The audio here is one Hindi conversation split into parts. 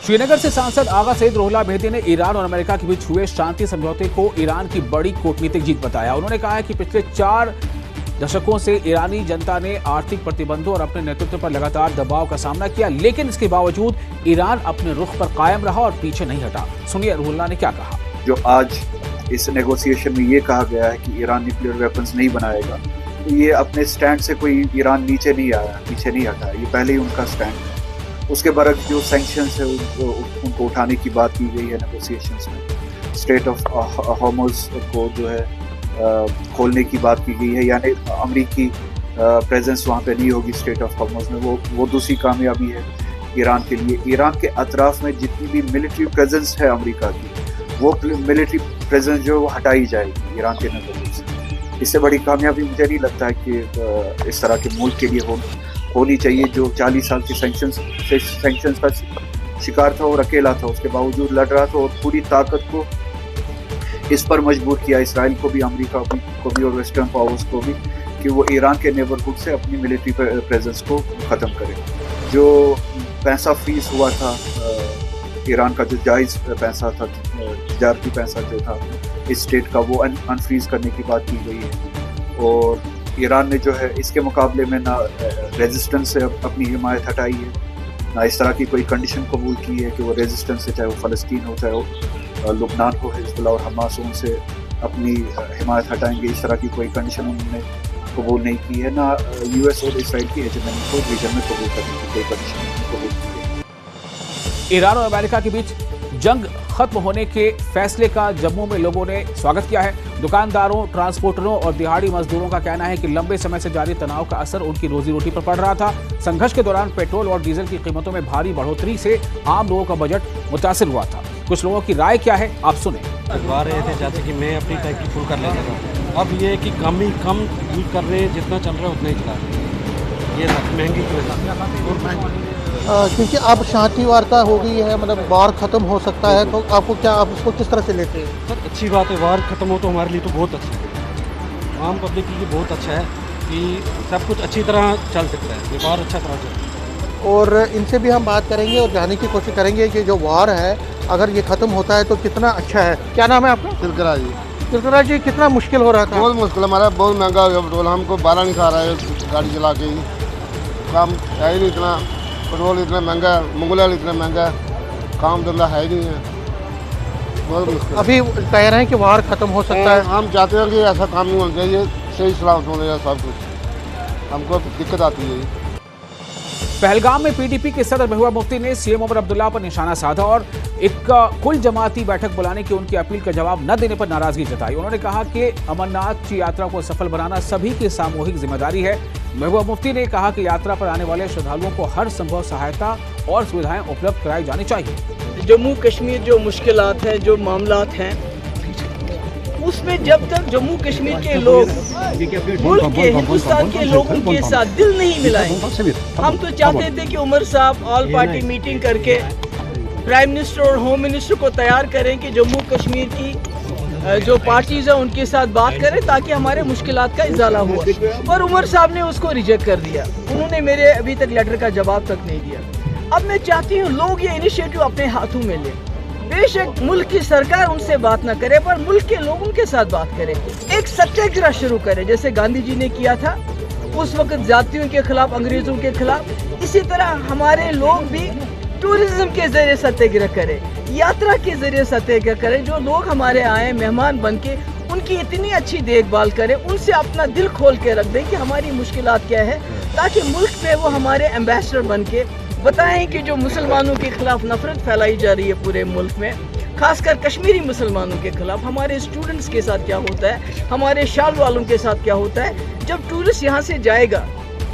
श्रीनगर से सांसद आगा सईद रोहिल्ला बेहती ने ईरान और अमेरिका के बीच हुए शांति समझौते को ईरान की बड़ी कूटनीतिक जीत बताया। उन्होंने कहा है कि पिछले 4 दशकों से ईरानी जनता ने आर्थिक प्रतिबंधों और अपने नेतृत्व पर लगातार दबाव का सामना किया, लेकिन इसके बावजूद ईरान अपने रुख पर कायम रहा और पीछे नहीं हटा। सुनिए रोहिल्ला ने क्या कहा। जो आज इस नेगोशिएशन में ये कहा गया है कि ईरान न्यूक्लियर वेपन्स नहीं बनाएगा, तो ये अपने स्टैंड से कोई ईरान नीचे नहीं आया, पीछे नहीं हटा। ये पहले ही उनका स्टैंड है। उसके बाद जो सैंक्शंस है उनको उठाने की बात की गई है नेगोशिएशंस में। स्ट्रेट ऑफ हॉर्मुज़ को जो है खोलने की बात की गई है, यानी अमेरिकी प्रेजेंस वहाँ पे नहीं होगी स्ट्रेट ऑफ हॉर्मुज़ में। वो दूसरी कामयाबी है ईरान के लिए। ईरान के अतराफ में जितनी भी मिलिट्री प्रेजेंस है अमेरिका की, वो मिलिट्री प्रेजेंस जो वो हटाई जाएगी ईरान के नज़रिए से। इससे बड़ी कामयाबी मुझे नहीं लगता है कि इस तरह के मुल्क के लिए होनी चाहिए जो 40 साल के सैंक्शंस का शिकार था और अकेला था, उसके बावजूद लड़ रहा था और पूरी ताकत को इस पर मजबूर किया, इसराइल को भी, अमेरिका को भी और वेस्टर्न पावर्स को भी, कि वो ईरान के नेबरहुड से अपनी मिलिट्री प्रेजेंस को ख़त्म करें। जो पैसा फ्रीज हुआ था ईरान का, जो जायज़ पैसा था, तजारती पैसा जो था इस स्टेट का, वो अनफ्रीज करने की बात की गई है। और ईरान ने जो है इसके मुकाबले में ना रेजिस्टेंस से अपनी हिमायत हटाई है, ना इस तरह की कोई कंडीशन कबूल की है कि वो रेजिस्टेंस से, चाहे वो फ़लस्तीन हो, चाहे वो लुबनान हो, हिजबुल्लाह और हमास, उनसे अपनी हिमायत हटाएंगे, इस तरह की कोई कंडीशन उन्होंने कबूल नहीं की है। ना यूएस और इसराइल की हेजेमनी को रीजन में कबूल करने की कोई कंडीशन कबूल की है। ईरान और अमेरिका के बीच जंग खत्म होने के फैसले का जम्मू में लोगों ने स्वागत किया है। दुकानदारों, ट्रांसपोर्टरों और दिहाड़ी मजदूरों का कहना है कि लंबे समय से जारी तनाव का असर उनकी रोजी रोटी पर पड़ रहा था। संघर्ष के दौरान पेट्रोल और डीजल की कीमतों में भारी बढ़ोतरी से आम लोगों का बजट मुतासिर हुआ था। कुछ लोगों की राय क्या है, आप सुने। अखबार रहे थे जैसे कि मैं अपनी टैंकी फुल कर लेता था, अब ये है कि कम यूज कर रहे हैं, जितना चल रहा है उतना ही चला रहे हैं। ये महंगी की वजह क्योंकि अब शांति वार्ता हो गई है, मतलब वार ख़त्म हो सकता है, तो आप उसको किस तरह से लेते हैं? सर अच्छी बात है, वार ख़त्म हो तो हमारे लिए तो बहुत अच्छा है, आम पब्लिक के लिए बहुत अच्छा है कि सब कुछ अच्छी तरह चल सकता है, व्यापार अच्छा तरह चलता है। और इनसे भी हम बात करेंगे और जानने की कोशिश करेंगे कि जो वार है अगर ये ख़त्म होता है तो कितना अच्छा है। क्या नाम है आपका? तिलकरा जी। तिलकरा जी, कितना मुश्किल हो रहा था? बहुत मुश्किल, हमारा बहुत महंगा हो गया पेट्रोल, हमको 12 नहीं खा रहा है गाड़ी चला के ही, काम है ही नहीं इतना, पेट्रोल इतना महंगा, मंगोलिया इतना महंगा, काम धंधा है ही नहीं है, बहुत मुश्किल। अभी कह रहे हैं कि वार ख़त्म हो सकता है। हम चाहते हैं कि ऐसा काम नहीं होना चाहिए, सही सलामत होना चाहिए सब कुछ, हमको दिक्कत आती है। पहलगाम में पीडीपी के सदर महबूबा मुफ्ती ने सीएम उमर अब्दुल्ला पर निशाना साधा और एक कुल जमाती बैठक बुलाने की उनकी अपील का जवाब न देने पर नाराजगी जताई। उन्होंने कहा कि अमरनाथ की यात्रा को सफल बनाना सभी की सामूहिक जिम्मेदारी है। महबूबा मुफ्ती ने कहा कि यात्रा पर आने वाले श्रद्धालुओं को हर संभव सहायता और सुविधाएं उपलब्ध कराई जानी चाहिए। जम्मू कश्मीर जो मुश्किलात हैं, जो मामलात हैं, उसमें जब तक जम्मू कश्मीर के लोग मुल्क के, हिंदुस्तान के लोगों के साथ दिल नहीं मिलाएंगे, हम तो चाहते थे कि उमर साहब ऑल पार्टी मीटिंग करके प्राइम मिनिस्टर और होम मिनिस्टर को तैयार करें कि जम्मू कश्मीर की जो पार्टीज हैं उनके साथ बात करें ताकि हमारे मुश्किलात का इजाला हो। और उमर साहब ने उसको रिजेक्ट कर दिया, उन्होंने मेरे अभी तक लेटर का जवाब तक नहीं दिया। अब मैं चाहती हूँ लोग ये इनिशिएटिव अपने हाथों में लें। बेशक मुल्क की सरकार उनसे बात ना करे, पर मुल्क के लोगों के साथ बात करे, एक सत्याग्रह शुरू करे जैसे गांधी जी ने किया था उस वक्त जातियों के खिलाफ, अंग्रेजों के खिलाफ। इसी तरह हमारे लोग भी टूरिज्म के जरिए सत्याग्रह करें, यात्रा के जरिए सत्याग्रह करें। जो लोग हमारे आए मेहमान बन के, उनकी इतनी अच्छी देखभाल करें, उनसे अपना दिल खोल के रख दें कि हमारी मुश्किलात क्या है, ताकि मुल्क पे वो हमारे एम्बेसडर बन के बताएं कि जो मुसलमानों के खिलाफ नफरत फैलाई जा रही है पूरे मुल्क में, खासकर कश्मीरी मुसलमानों के खिलाफ, हमारे स्टूडेंट्स के साथ क्या होता है, हमारे शाल वालों के साथ क्या होता है। जब टूरिस्ट यहाँ से जाएगा,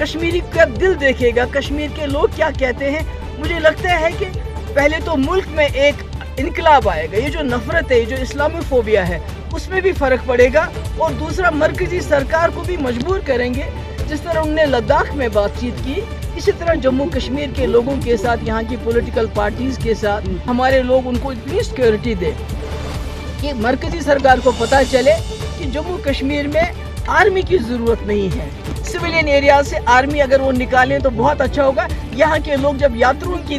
कश्मीरी का दिल देखेगा, कश्मीर के लोग क्या कहते हैं, मुझे लगता है कि पहले तो मुल्क में एक इनकलाब आएगा। ये जो नफरत है, ये जो इस्लामोफोबिया है, उसमें भी फ़र्क पड़ेगा। और दूसरा, मरकजी सरकार को भी मजबूर करेंगे, जिस तरह उन्होंने लद्दाख में बातचीत की, इसी तरह जम्मू कश्मीर के लोगों के साथ, यहाँ की पॉलिटिकल पार्टीज़ के साथ हमारे लोग उनको इतनी सिक्योरिटी दें कि मरकजी सरकार को पता चले कि जम्मू कश्मीर में आर्मी की ज़रूरत नहीं है, सिविलियन एरिया से आर्मी अगर वो निकालें तो बहुत अच्छा होगा। यहाँ के लोग जब यात्रियों की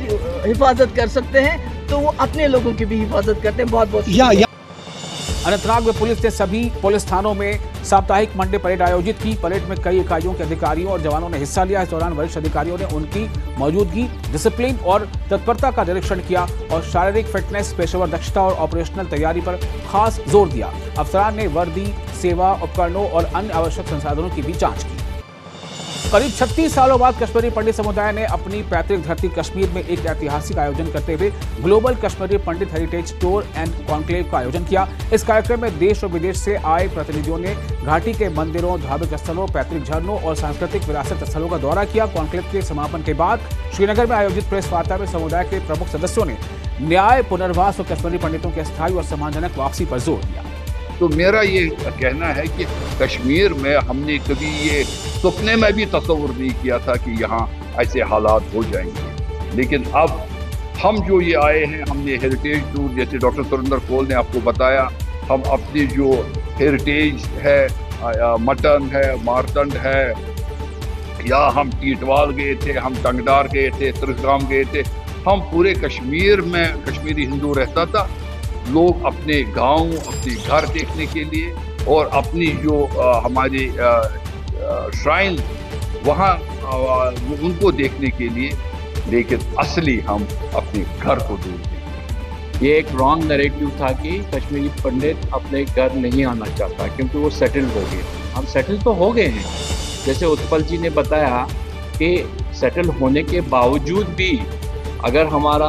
हिफाजत कर सकते हैं तो वो अपने लोगों की भी हिफाजत करते हैं। बहुत बहुत अनंतनाग में पुलिस ने सभी पुलिस थानों में साप्ताहिक मंडे परेड आयोजित की। परेड में कई इकाइयों के अधिकारियों और जवानों ने हिस्सा लिया। इस दौरान वरिष्ठ अधिकारियों ने उनकी मौजूदगी, डिसिप्लिन और तत्परता का निरीक्षण किया और शारीरिक फिटनेस, पेशेवर दक्षता और ऑपरेशनल तैयारी पर खास जोर दिया। अफसरान ने वर्दी, सेवा उपकरणों और अन्य आवश्यक संसाधनों की भी जांच की। करीब 36 सालों बाद कश्मीरी पंडित समुदाय ने अपनी पैतृक धरती कश्मीर में एक ऐतिहासिक आयोजन करते हुए global Kashmiri Pandit heritage tour and conclave का आयोजन किया। इस कार्यक्रम में देश और विदेश से आए प्रतिनिधियों ने घाटी के मंदिरों, धार्मिक स्थलों, पैतृक झरनों और सांस्कृतिक विरासत स्थलों का दौरा किया। कॉन्क्लेव के समापन के बाद श्रीनगर में आयोजित प्रेस वार्ता में समुदाय के प्रमुख सदस्यों ने न्याय, पुनर्वास और कश्मीरी पंडितों के स्थायी और सम्मानजनक वापसी पर जोर दिया। तो मेरा ये कहना है कि कश्मीर में हमने कभी ये सपने में भी तस्वुर नहीं किया था कि यहाँ ऐसे हालात हो जाएंगे, लेकिन अब हम जो ये आए हैं, हमने हेरिटेज टूर, जैसे डॉक्टर सुरेंद्र कोल ने आपको बताया, हम अपनी जो हेरिटेज है, मटन है, मारतंड है, या हम टीटवाल गए थे, हम टंगडार गए थे, त्रिसगाम गए थे, हम पूरे कश्मीर में कश्मीरी हिंदू रहता था। लोग अपने गांव, अपने घर देखने के लिए और अपनी जो हमारे श्राइन वहाँ उनको देखने के लिए, लेकिन असली हम अपने घर को ढूंढते हैं। ये एक रॉन्ग नैरेटिव था कि कश्मीरी पंडित अपने घर नहीं आना चाहता क्योंकि वो सेटल हो गए। हम सेटल तो हो गए हैं, जैसे उत्पल जी ने बताया कि सेटल होने के बावजूद भी अगर हमारा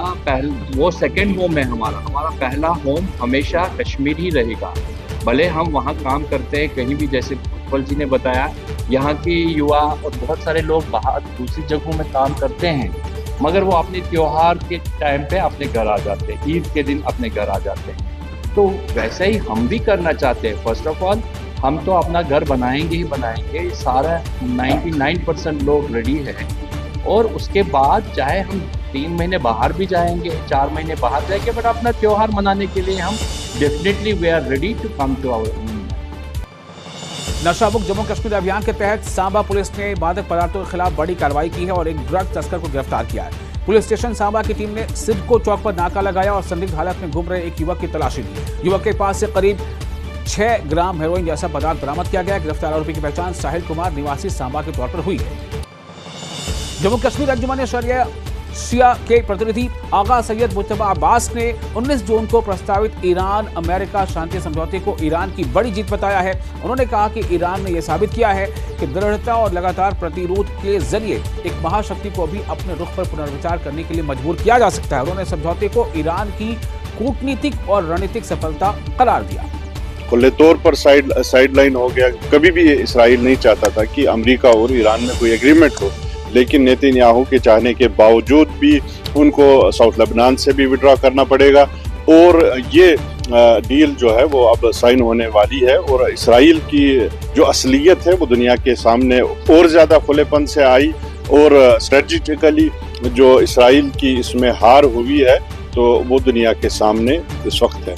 वो सेकंड होम है, हमारा पहला होम हमेशा कश्मीर ही रहेगा। भले हम वहाँ काम करते हैं कहीं भी, जैसे उत्पल जी ने बताया, यहाँ के युवा और बहुत सारे लोग बाहर दूसरी जगहों में काम करते हैं, मगर वो अपने त्योहार के टाइम पे अपने घर आ जाते हैं, ईद के दिन अपने घर आ जाते हैं। तो वैसे ही हम भी करना चाहते हैं। फर्स्ट ऑफ ऑल हम तो अपना घर बनाएंगे ही बनाएंगे, सारा 99% लोग रेडी है, और उसके बाद चाहे हम 3 महीने बाहर भी जाएंगे, 4 महीने बाहर जाएंगे, बट अपना त्योहार मनाने के लिए हम definitely we are ready to come to our. नशामुक्त जम्मू कश्मीर अभियान के तहत सांबा पुलिस ने मादक पदार्थों के खिलाफ बड़ी कार्रवाई की है और एक ड्रग तस्कर को गिरफ्तार किया है। पुलिस स्टेशन सांबा की टीम ने सिडको चौक पर नाका लगाया और संदिग्ध हालत में घूम रहे एक युवक की तलाशी ली। युवक के पास से करीब 6 ग्राम हेरोइन जैसा पदार्थ बरामद किया गया। गिरफ्तार आरोपी की पहचान साहिल कुमार निवासी सांबा के तौर पर हुई है। जम्मू कश्मीर अंजुमन शरिया शिया के प्रतिनिधि आगा सैयद मुज्तबा अब्बास ने 19 जून को प्रस्तावित ईरान अमेरिका शांति समझौते को ईरान की बड़ी जीत बताया है। उन्होंने कहा कि ईरान ने यह साबित किया है कि दृढ़ता और लगातार प्रतिरोध के जरिए एक महाशक्ति को भी अपने रुख पर पुनर्विचार करने के लिए मजबूर किया जा सकता है। उन्होंने समझौते को ईरान की कूटनीतिक और रणनीतिक सफलता करार दिया। खुले तौर पर साइडलाइन हो गया। कभी भी इसराइल नहीं चाहता था कि अमेरिका और ईरान में कोई एग्रीमेंट हो, लेकिन नेतन्याहू के चाहने के बावजूद भी उनको साउथ लेबनान से भी विड्रॉ करना पड़ेगा और ये डील जो है वो अब साइन होने वाली है और इसराइल की जो असलियत है वो दुनिया के सामने और ज़्यादा खुलेपन से आई और स्ट्रेटेजिकली जो इसराइल की इसमें हार हुई है तो वो दुनिया के सामने इस वक्त है।